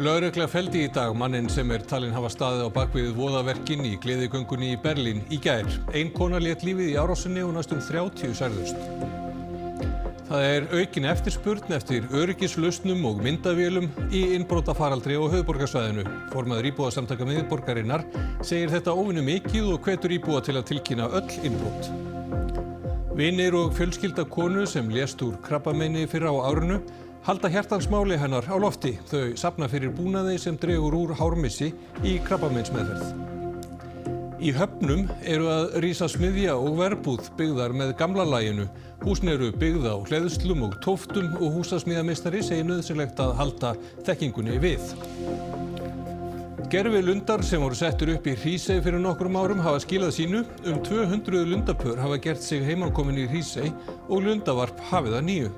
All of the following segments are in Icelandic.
Lögregla felldi í dag manninn sem talinn hafa staðið á bak við voðaverkin í gleðigöngunni í Berlín í gær. Ein kona lét lífið í árásinni og næstum 30 særðust. Það aukin eftirspurn eftir öryggislausnum og myndavélum í innbrotafaraldri á höfuðborgarsvæðinu. Formaður íbúasamtaka miðborgarinnar segir þetta óvenju mikið og hvetur íbúa til að tilkynna öll innbrot. Vinir og fjölskylda konu sem lést úr krabbameini fyrr á árinu halda hjartans máli hennar á lofti. Þau safna fyrir búnaði sem dregur úr hármissi í krabbameinsmeðferð. Í Höfnum eru að rísa smiðja og verbúð byggðar með gamla laginu. Húsin eru byggð á hleðslum og tóftum og húsasmíðameistari segir nauðsynlegt að halda þekkingunni við. Gervilundar sem voru settur upp í Hrísey fyrir nokkrum árum hafa skilað sínu. 200 lundapör hafa gert sig heimankomin í Hrísey og lundavarp hafið að nýju.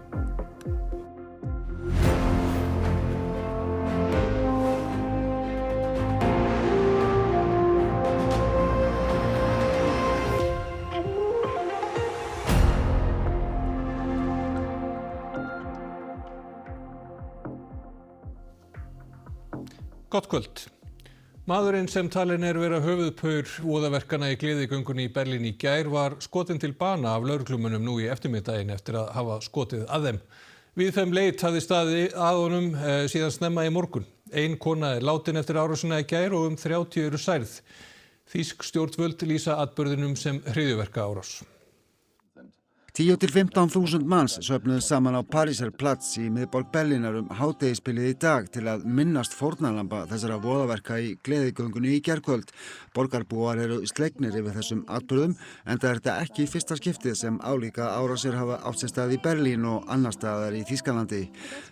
Gott kvöld. Maðurinn sem talinn vera höfuðpaur voðaverkana í gleðigöngunni í Berlín í gær var skotinn til bana af lögreglumönnum nú í eftirmiðdaginn eftir að hafa skotið að þeim. Víðfeðm leit hafði staðið að honum síðan snemma í morgun. Ein kona látin eftir árásina í gær og 30 eru særð. Þýsk stjórnvöld lýsa atburðinum sem hryðjuverkaárás. 10 til 15.000 manns söfnuðu saman á Parísarplatz í miðborg Berlínar hádegisbilið í dag til að minnast fórnarlamba þessara voðaverka í gleðigöngunni í gærkvöld. Borgarbúar eru slegnir yfir þessum atburðum enda er þetta ekki í fyrsta skiptið sem álíka árásir hafa átt sér stað í Berlín og annar staðar í Þýskalandi.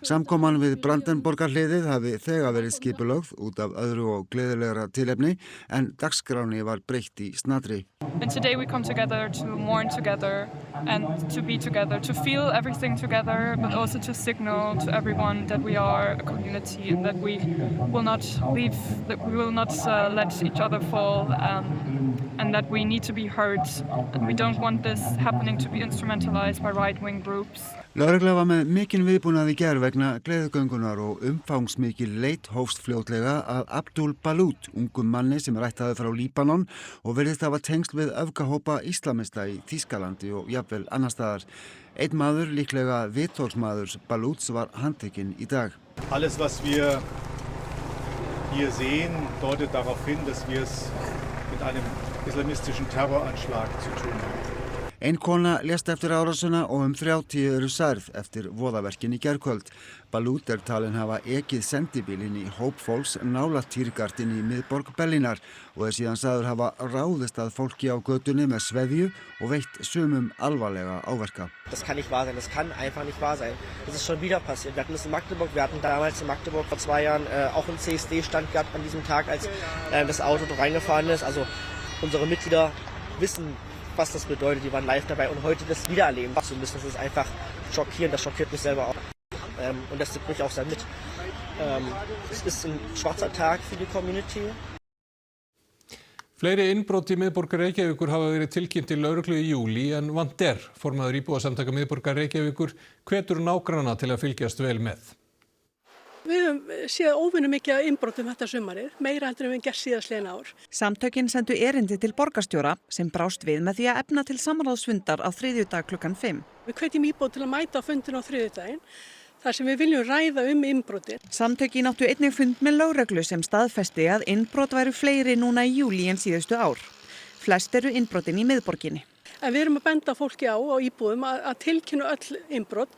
Samkoman við Brandenborgarhliðið hafi þegar verið skipulögð út af öðru og gleðilegra tilefni en dagskráni var breytt í snatri. And today we come together to mourn together and to be together, to feel everything together, but also to signal to everyone that we are a community and that we will not leave, that we will not let each other fall, and that we need to be heard. And we don't want this happening to be instrumentalized by right-wing groups. Lögregla var með mikinn viðbúnað í gær vegna gleðigöngunar og umfangsmikil leit hófst fljótlega að Abdul Balut, ungum manni sem ættaður frá Líbanon og virðist hafa tengsl við öfgahópa islamista í Þýskalandi og jafnvel annar staðar. Einn maður, líklega vitorðsmaður Baluts, var handtekinn í dag. Alles, was wir hier sehen, deutet darauf hin, dass wir es mit einem islamistischen Terroranschlag zu tun haben. Ein kona lést eftir árásina og 30 eru særð eftir voðaverkin í gærkvöld. Balut talinn hafa ekið sendibílinn í hóp fólks nálægt Tiergarten í miðborg Berlínar og síðan sagður hafa ráðist að fólki á götunni með sveðju og veitt sumum alvarlega áverka. Das kann nicht wahr sein, das kann einfach nicht wahr sein. Das ist schon wieder passiert. Wir hatten das in Magdeburg, wir hatten damals in Magdeburg vor 2 Jahren auch einen CSD-Stand gehabt an diesem Tag, als das Auto reingefahren ist. Also unsere Mitglieder wissen, was das bedeutet, die waren live dabei und heute das wieder erleben zu müssen, das ist einfach schockierend, das schockiert mich selber auch und das nimmt mich auch sehr mit. Es ist ein schwarzer Tag für die Community. Fleiri innbrot í miðborgar Reykjavíkur hafa verið tilkynnt til lögreglu í júlí en vant formaður íbúasamtaka miðborgar Reykjavíkur hvetur nágranna til að fylgjast vel með. Við höfum séð óvenju mikið innbrotum þetta sumarið, meira heldur en við gert síðastliðin ár. Samtökin sendu erindi til borgarstjóra sem brást við með því að efna til samráðsfundar á þriðjudag klukkan 5. Við hvetjum íbúa til að mæta á fundin á þriðjudaginn, þar sem við viljum ræða innbrotin. Samtökin áttu einnig fund með lögreglu sem staðfesti að innbrot væru fleiri núna í júlí en síðustu ár. Flest eru innbrotin í miðborginni. En við erum að benda fólki á íbúum að tilkynna öll innbrot.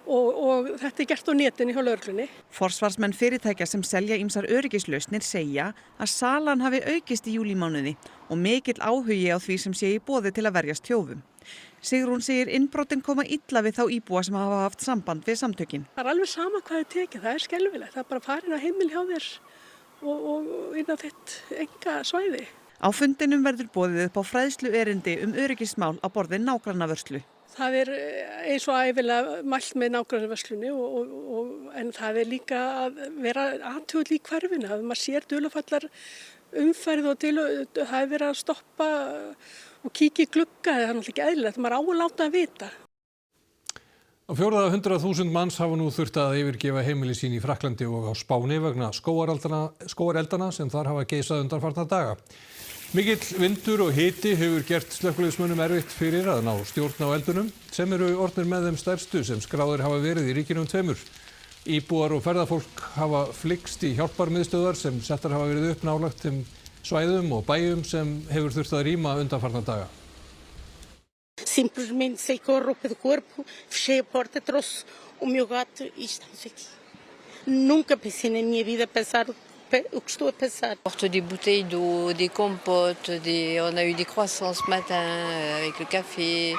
Og þetta gert á netinu hjá lögreglunni. Forsvarsmenn fyrirtækja sem selja ýmsar öryggislausnir segja að salan hafi aukist í júlímánuði og mikill áhugi á því sem sé í boði til að verjast þjófum. Sigrún segir innbrotin koma illa við þá íbúa sem hafa haft samband við samtökin. Það er alveg sama hvað þið tekið, það er skelfilegt. Það er bara að fara inn á heimili hjá þér og inn á þitt enga svæði. Á fundinum verður boðið upp á fræðslu erindi öryggismál á borði nágrannavörslu. Það er eins og ævilega mælt með nágrannavörslunni en það er líka að vera athugull í hverfinu. Að maður sér dularfallar umferð og það er verið að stoppa og kíkja í glugga. Það er náttúrulega ekki eðlilegt, maður á að láta að vita. Á fjórða 100.000 manns hafa nú þurft að yfirgefa heimili sín í Frakklandi og á Spáni vegna skógareldana sem þar hafa geisað undanfarna daga. Mikill vindur og hiti hefur gert slökkviliðsmönnum erfitt fyrir að ná stjórn á eldunum sem eru orðnir með þeim stærstu sem skráðir hafa verið í ríkjunum tveimur. Íbúar og ferðafólk hafa flykkst í hjálparmiðstöðvar sem settar hafa verið upp nálægt þeim svæðum og bæjum sem hefur þurft að rýma undanfarna daga. Simplesmente saí com a roupa do corpo, fechei a porta, trouxe o meu gato e estamos aqui. Nunca pensei na minha vida passar o que estou a passar. On porte des bouteilles d'eau, des compotes, on a eu des croissants ce matin avec le café.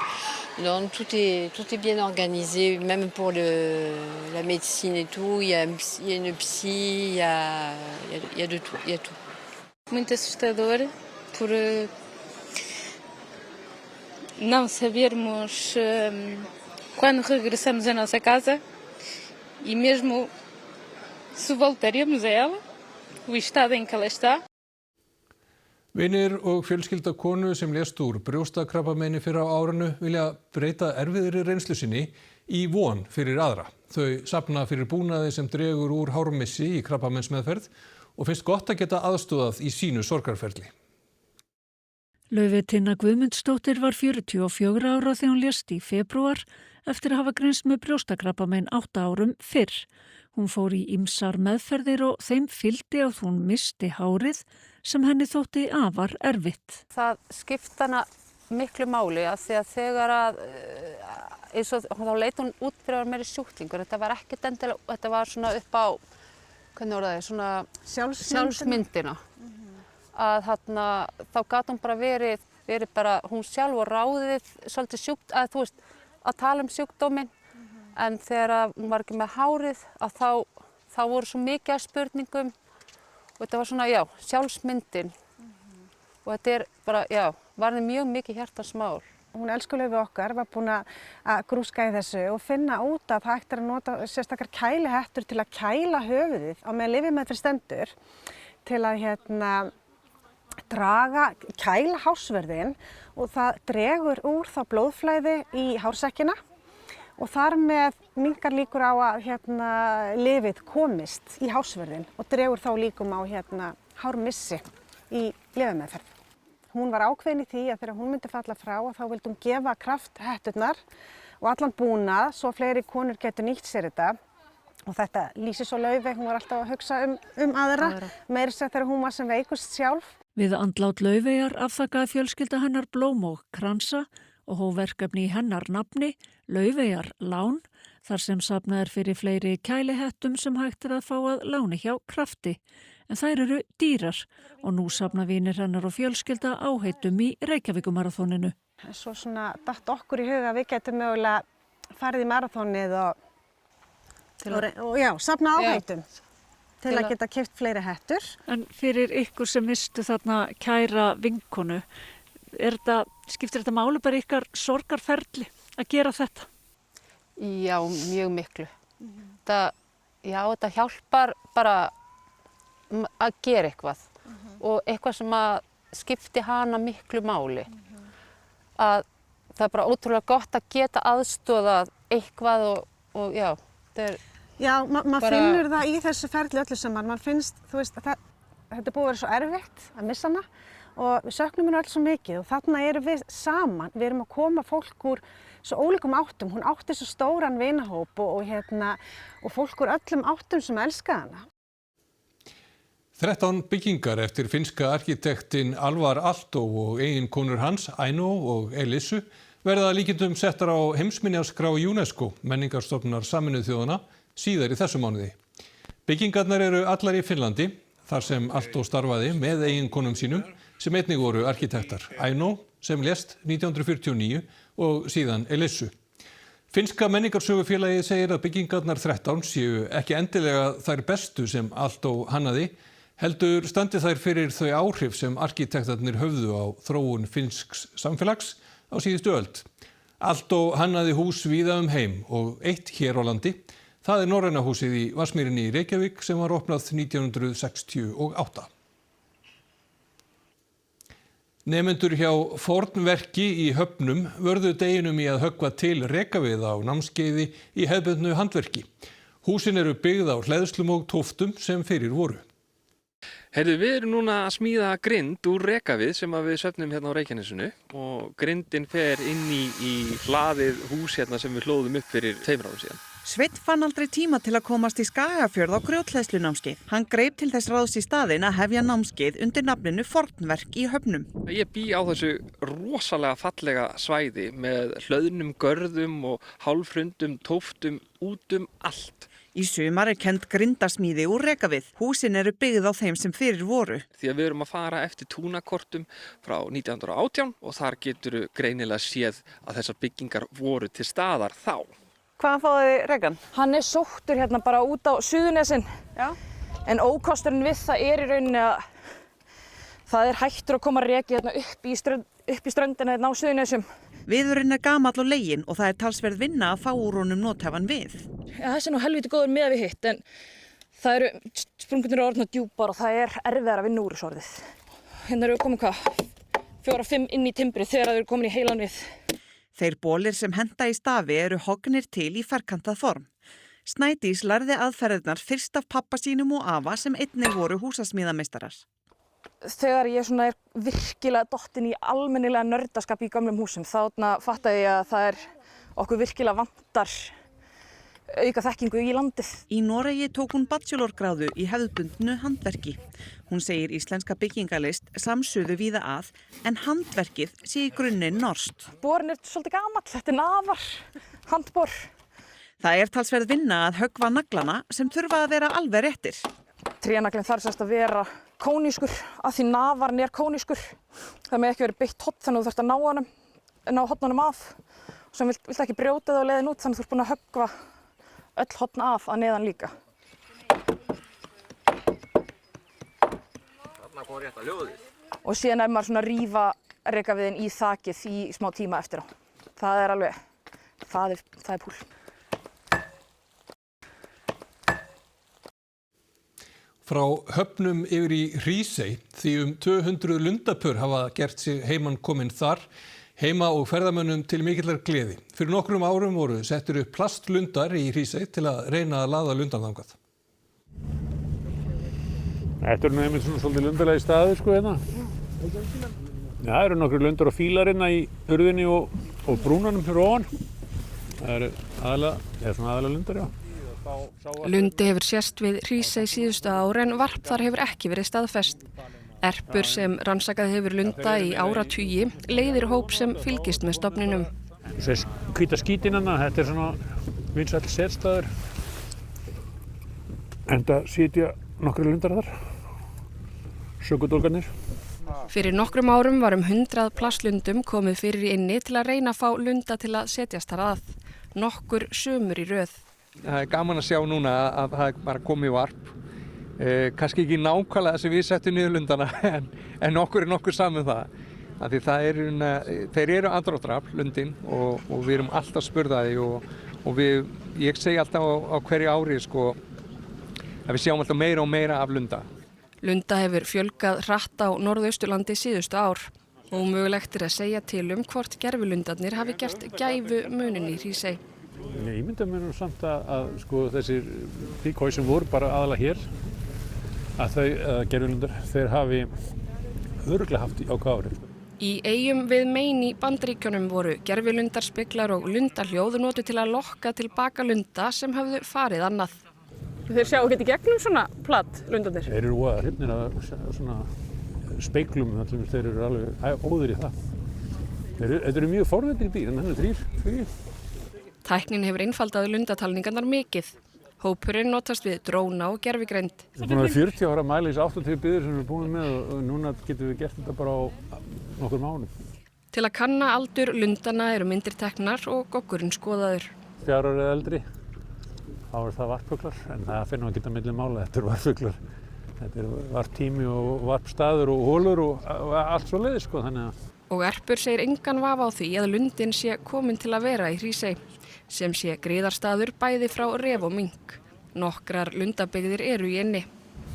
Non, tout est bien organisé, même pour la médecine et tout. Il y a une psy, il y a de tout, il y a tout. Muito assustador por não sabermos quando regressamos à nossa casa e mesmo se voltaremos a ela, o estado em que ela está. Vinir og fjölskylda konu sem lést úr brjóstakrabbameini fyrr á árinu vilja breyta erfiðri reynslu sinni í von fyrir aðra. Þau safna fyrir búnaði sem dregur úr hármissi í krabbameinsmeðferð og finnst gott að geta aðstoðað í sínu sorgarferli. Laufey Tinna Guðmundsdóttir var 44 ára þegar hún lést í febrúar eftir að hafa greinst með brjóstakrabbamein 8 árum fyrr. Hún fór í ýmsar meðferðir og þeim fylgdi að hún missti hárið sem henni þótti afar erfitt. Það skipti hana miklu máli að því að þegar að eins og þá leit hún út fyrir að vera meiri sjúklingur. Þetta var ekkert endilega, þetta var svona upp á, hvernig voru það, svona sjálfsmyndina. Að þarna, þá gat hún bara verið bara hún sjálf og ráðið svolítið að tala um sjúkdóminn. En þegar hún var ekki með hárið að þá voru svo mikið af spurningum og þetta var svona, sjálfsmyndin. Og þetta bara, varði mjög mikið hjartans mál. Hún elskulega við okkar var búin að grúska í þessu og finna út að það hægt að nota sérstakar kælihettur til að kæla höfuðið á meðan lyfjameðferð stendur til að kæla hársverðin og það dregur úr þá blóðflæði í hársekkina. Og þar með minnkar líkur á að lyfið komist í hársverðin og dregur þá líkum á hármissi í lyfjameðferð. Hún var ákveðin í því að þegar hún myndi falla frá að þá vildi hún gefa krafthetturnar og allan búnað svo fleiri konur getur nýtt sér þetta. Og þetta lýsir svo Laufey, hún var alltaf að hugsa um aðra, meira sér þegar hún var sem veikust sjálf. Við andlát Laufeyjar afþakkaði fjölskylda hennar blóm og kransa og hóf verkefni í hennar nafni, Laufeyjar lán, þar sem safnað er fyrir fleiri kælihettum sem hægt er að fá að láni hjá Krafti. En þær eru dýrar og nú safna vinir hennar og fjölskylda áheitum í Reykjavíkumaraþoninu. Svo svona datt okkur í huga að við getum mögulega farið í maraþonið og safna áheitum til að geta keypt fleiri hettur. En fyrir ykkur sem mistu þarna kæra vinkonu, skiptir þetta máli bara ykkar sorgarferli að gera þetta? Já, mjög miklu. Þetta hjálpar bara að gera eitthvað og eitthvað sem að skipti hana miklu máli. Að það er bara ótrúlega gott að geta aðstoðað eitthvað og þetta er maður finnur það í þessu ferli öllu saman. Man finnst, þetta er búið að vera svo erfitt að missa hana og við söknum henni öll svo mikið og þarna erum við saman. Við erum að koma fólk úr svo ólíkum áttum. Hún átti svo stóran vinahóp og fólk úr öllum áttum sem elskaði hana. 13 byggingar eftir finnska arkitektinn Alvar Aalto og eiginkonur hans, Aino og Elissu, verða líkindum settar á heimsminjaskrá UNESCO, menningarstofnunar Sameinuðu þjóðanna, síðar í þessu mánuði. Byggingarnar eru allar í Finnlandi, þar sem Aalto starfaði með eiginkonum sínum, sem einnig voru arkitektar, Aino, sem lést 1949 og síðan Elissu. Finnska menningarsögufélagið segir að byggingarnar 13 séu ekki endilega þær bestu sem Aalto hannaði, heldur standi þær fyrir þau áhrif sem arkitektarnir höfðu á þróun finnsks samfélags á síðustu öld. Aalto hannaði hús víða heim og eitt hér á landi. Það er Norræna húsið í Vatnsmýrinni í Reykjavík sem var opnað 1968. Nemendur hjá Fornverki í Höfnum vörðu deginum í að höggva til rekavið á námskeiði í hefðbundnu handverki. Húsin eru byggð á hleðslum og tóftum sem fyrir voru. Heyrðu, við erum núna að smíða grind úr rekavið sem við söfnum hérna á Reykjanesinu og grindin fer inn í hlaðið hús hérna sem við hlóðum upp fyrir 2 árum síðan. Sveinn fann aldrei tíma til að komast í Skagafjörð á grjóthleðslunámskeið. Hann greip til þess ráðs í staðinn að hefja námskeið undir nafninu Fornverk í Höfnum. Ég bý á þessu rosalega fallega svæði með hlöðnum görðum og hálfrundum tóftum út allt. Í sumar kennd grindasmíði úr rekavið. Húsin eru byggð á þeim sem fyrir voru. Því að við erum að fara eftir túnakortum frá 1918 og þar getur greinilega séð að þessar byggingar voru til staðar þá. Hvaðan fáið þið rekan? Hann er sóttur hérna bara út á Suðurnesin. Já. En ókosturinn við það í rauninni að það hættur að koma reki hérna upp í ströndina hérna á Suðurnesum. Viðurinn er gamall og leginn og það er talsverð vinna að fá úr honum nothæfan við. Ja, þessi er nú helviti góður miðað við hitt en það eru sprungurnar orðnar djúpar og það er erfiðar að vinna úr þessu orðið. Hérna eru komin 4-5 inn í timbrið þegar það eru komin í heilan við. Þeir bolir sem henta í stafi eru hognir til í ferkantað form. Snædís lærði aðferðirnar fyrst af pappa sínum og afa sem einnig voru húsasmíðameistarar. Þegar ég er virkilega dottin í almennilega nördaskap í gömlum húsum þá fattaði ég að það er okkur virkilega vantar auka þekkingu í landið. Í Noregi tók hún bachelorgráðu í hefðbundnu handverki. Hún segir íslenska byggingalist samsuðu víða að en handverkið sé í grunninn norskt. Borin er svolítið gamall, þetta er nafar, handbor. Það er talsverð vinna að höggva naglana sem þurfa að vera alveg réttir. Trénaglinn þarf sérst að vera kónískur, að því nafarinn er kónískur. Það með ekki verið beitt hotn þannig að þú þarfst að ná hotnunum af. Og sem vilt ekki brjóta það á leiðin út þannig að þú ert búin að höggva öll hotn af að neðan líka. Þarna kom rétt að hljóðið. Og síðan er maður svona að rífa rekaviðinn í þakið í smá tíma eftir á. Það er alveg, það er púl. Frá Höfnum yfir í Hrísey því 200 lundapör hafa gert sig heiman komin þar, heima og ferðamönnum til mikillar gleði. Fyrir nokkrum árum voru settir upp plastlundar í Hrísey til að reyna að laða lundann þangað. Þetta er nú einmitt svona svolítið lundalegi staður sko hérna. Já, það eru nokkru lundar og fílar hérna í urðinni og brúnanum fyrir ofan. Það eru aðalega lundar, já. Lundi hefur sést við Hrísey síðustu ár en varp þar hefur ekki verið staðfest. Erpur sem rannsakað hefur lunda í áratugi leiðir hóp sem fylgist með stofninum. Þessi hvíta skítin hérna, þetta er svona vinsæll sérstaður. Enda sitja nokkru lundar þar, sökudólgarnir. Fyrir nokkrum árum var 100 plastlundum komið fyrir inni til að reyna að fá lunda til að setjast þar að. Nokkur sumur í röð. Það er gaman að sjá núna að það er bara komið varp. Kannski ekki nákvæmlega sem við settum niður lundana en okkur er nokkur saman það. Því þeir eru andráttarafl, lundin, og við erum alltaf spurðaði og ég segi alltaf á hverju ári sko, að við sjáum alltaf meira og meira af lunda. Lunda hefur fjölgað hratt á Norðausturlandi síðustu ár og mögulegt er að segja til hvort gervilundarnir hafi gert gæfu munin í Hrísey. Ég mynda mér nú samt að sko, þessir díkói sem voru bara aðalega hér, að gervilundar, þeir hafi örugglega haft á hvað ári. Í eyjum við Maine í Bandaríkjunum voru gervilundar, speglar og lundahljóð notuð til að lokka tilbaka lunda sem höfðu farið annað. Þeir sjá ekki í gegnum svona platt lundarnir? Þeir eru voða hrifnir af svona speglum, þeir eru alveg óðir í það. Þetta eru mjög forvitnir dýr, en hann er 3. Tæknin hefur einfaldað lundatalningarnar mikið. Hópurinn notast við dróna og gervigreind. Við erum búin að vera 40 ára að mæla í þessu 80 byggðir sem við erum búin með og núna getum við gert þetta bara á nokkur mánuðum. Til að kanna aldur lundana eru myndir teknar og goggurinn skoðaður. 4 ára eða eldri, þá er það varpfuglar, en það finnum við ekki að milli mála. Þetta eru varpfuglar. Þetta er varptími og varpstaður og hólur og allt svo leiðis sko, þannig að. Og Erpur segir engan vafa á því að lundin sé komin til að vera í Hrísey, sem sé griðarstaður bæði frá ref og mink. Nokkrar lundabyggðir eru í eynni.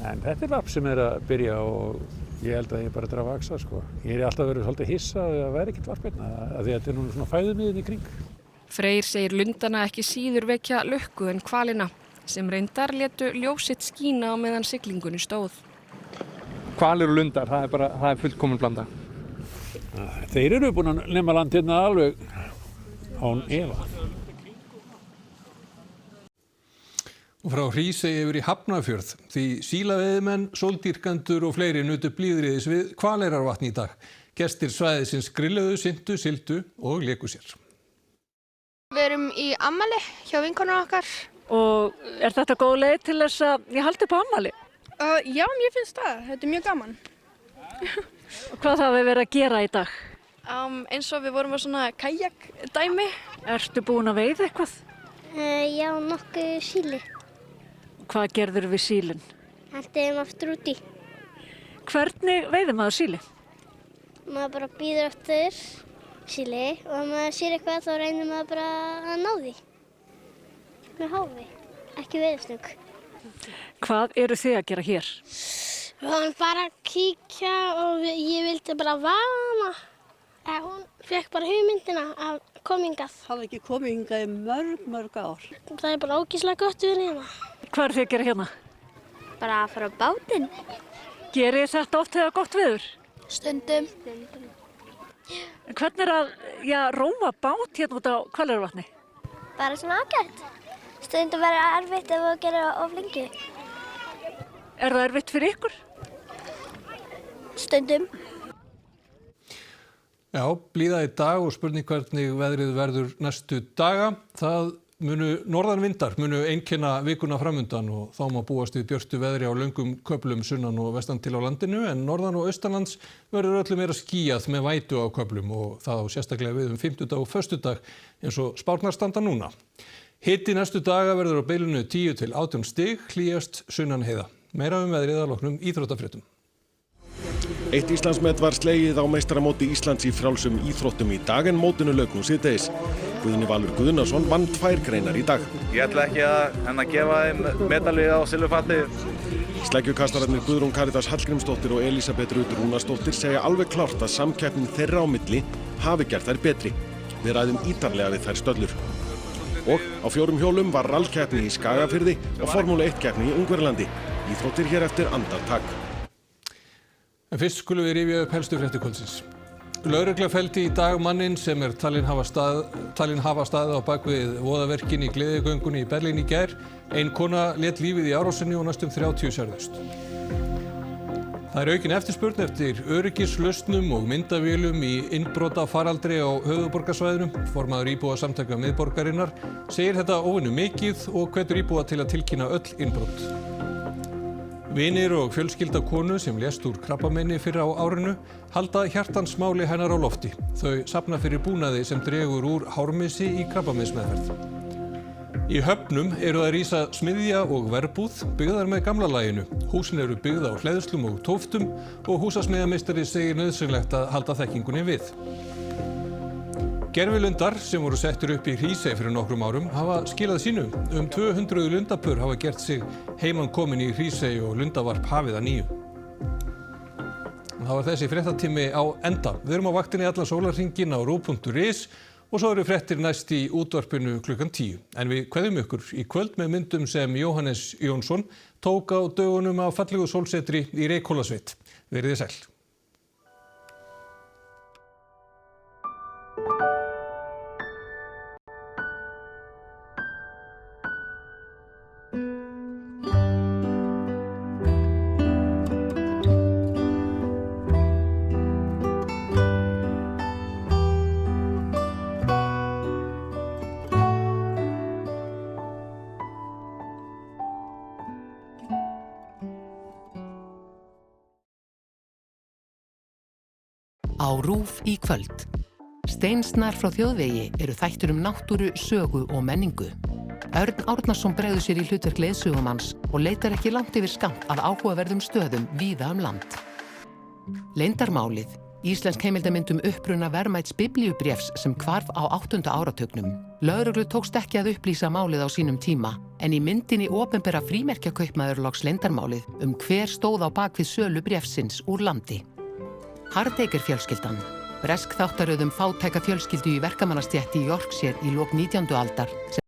En þetta er varp sem er að byrja og Ég held að ég bara að vaksa, sko. Ég alltaf verið svolítið hissa að það væri ekkert varp hérna, af því að þetta núna svona fæðumiðin í kring. Freyr segir lundana ekki síður vekja lukku en hvalina, sem reyndar létu ljós sitt skína á meðan siglingunni stóð. Hvalir og lundar, það er fullkomin blanda. Þeir eru búin að nema land hérna alveg án efa. Og frá Hrísey yfir í Hafnarfjörð, því sílaveiðimenn, sóldýrkendur og fleiri nutu blíðriðis við Hvaleyrarvatn í dag. Gestir svæðisins grilluðu, syntu, sildu og léku sér. Við erum í afmæli hjá vinkonum okkar. Og er þetta góð leið til þess að ég haldi upp á afmæli? Já, mér finnst það. Þetta er mjög gaman. Og hvað það við verið að gera í dag? Eins og við vorum á svona kajakdæmi. Ertu búin að veiða eitthvað? Já, nokkuð síli. Hvað gerður við sílinn? Hentum aftur út í. Hvernig veiðir maður síli? Maður bara bíður eftir síli og ef maður sér eitthvað þá reynir maður bara að ná því. Með háfi, ekki veiðistöng. Hvað eru þið að gera hér? Við varum bara að kíkja og ég vildi bara vana. Hún fekk bara hugmyndina að koma hingað. Hafði ekki komið hingað í mörg ár. Það er bara ógeðslega gott við hérna. Hvað eru þið að gera hérna? Bara að fara á bátinn. Gerið þetta oft þegar gott veður? Stundum. Hvernig er að róa bát hérna út á Hvaleyrarvatni? Bara svona ágætt. Stundum verður erfitt ef við gerum of lengi. Er það erfitt fyrir ykkur? Stundum. Já, blíða í dag og spurning hvernig veðrið verður næstu daga. Norðanvindar munu einkenna vikuna framundan og þá má búast við björtu veðri á löngum köflum sunnan og vestan til á landinu en norðan og austanlands verður öllu meira skýjað með vætu á köflum og það á sérstaklega við fimmtudag og föstudag eins og spárnar standa núna. Hiti næstu daga verður á bilinu 10 til 18 stig, hlýjast sunnan heiða. Meira veðrið að loknum íþróttafréttum. Eitt Íslandsmet var slegið á meistaramóti Íslands í frjálsum íþróttum í dag en mótinu lauk nú síðdegis. Guðni Valur Guðnason vann 2 greinar í dag. Ég ætla ekki að gefa þeim medalíu á silfurfati. Sleggjukastararnir Guðrún Karítas Hallgrímsdóttir og Elísabet Rut Rúnarsdóttir segja alveg klárt að samkeppnin þeirra á milli hafi gert þær betri. Við ræðum ítarlega við þær stöllur. Og á 4 hjólum var rallkeppni í Skagafirði og Formúlu 1 keppni í Ungverjalandi. Íþróttir hér eftir andartak. En fyrst skulum við rifja upp helstu fréttir kvöldsins. Lögregla felldi í dag manninn sem er talinn hafa staðið á bakvið voðaverkin í gleðigöngunni í Berlín í gær. Ein kona lét lífið í árásinni og næstum 30 særðust. Það er aukin eftirspurn eftir öryggislausnum og myndavélum í innbrotafaraldri á höfuðborgarsvæðinu. Formaður íbúasamtaka miðborgarinnar segir þetta óvenju mikið og hvetur íbúa til að tilkynna öll innbrot. Vinir og fjölskylda konu sem lést úr krabbameini fyrr á árinu halda hjartans máli hennar á lofti. Þau safna fyrir búnaði sem dregur úr hármissi í krabbameinsmeðferð. Í Höfnum eru að rísa smiðja og verbúð byggðar með gamla laginu. Húsin eru byggð á hleðslum og tóftum og húsasmiðjameistari segir nauðsynlegt að halda þekkingunni við. Gervilundar sem voru settir upp í Hrísey fyrir nokkrum árum hafa skilað sínu. 200 lundapör hafa gert sig heimankomin í Hrísey og lundavarp hafið að nýju. Það var þessi fréttatími á enda. Við erum á vaktinni allan sólarhringinn á rúv.is og svo eru fréttir næst í útvarpinu klukkan 10. En við kveðjum ykkur í kvöld með myndum sem Jóhannes Jónsson tók á dögunum af fallegu sólsetri í Reykhólasveit. Verið þið sæl. Á RÚV í kvöld. Steinsnar frá þjóðvegi eru þættir náttúru, sögu og menningu. Örn Árnason bregður sér í hlutverk leiðsögumanns og leitar ekki langt yfir skammt að áhugaverðum stöðum víða land. Leyndarmálið Íslensk heimildamynd uppruna verðmæts biblíubréfs sem hvarf á 8. áratugnum. Lögreglu tókst ekki að upplýsa málið á sínum tíma, en í myndinni opinbera frímerkjakaupmaður loks leyndarmálið hver stóð á bak við sölu bréfsins úr landi. Hardacre fjölskyldan, bresk þáttaröð fátæka fjölskyldu í verkamannastétt í Yorkshire í lok 19. aldar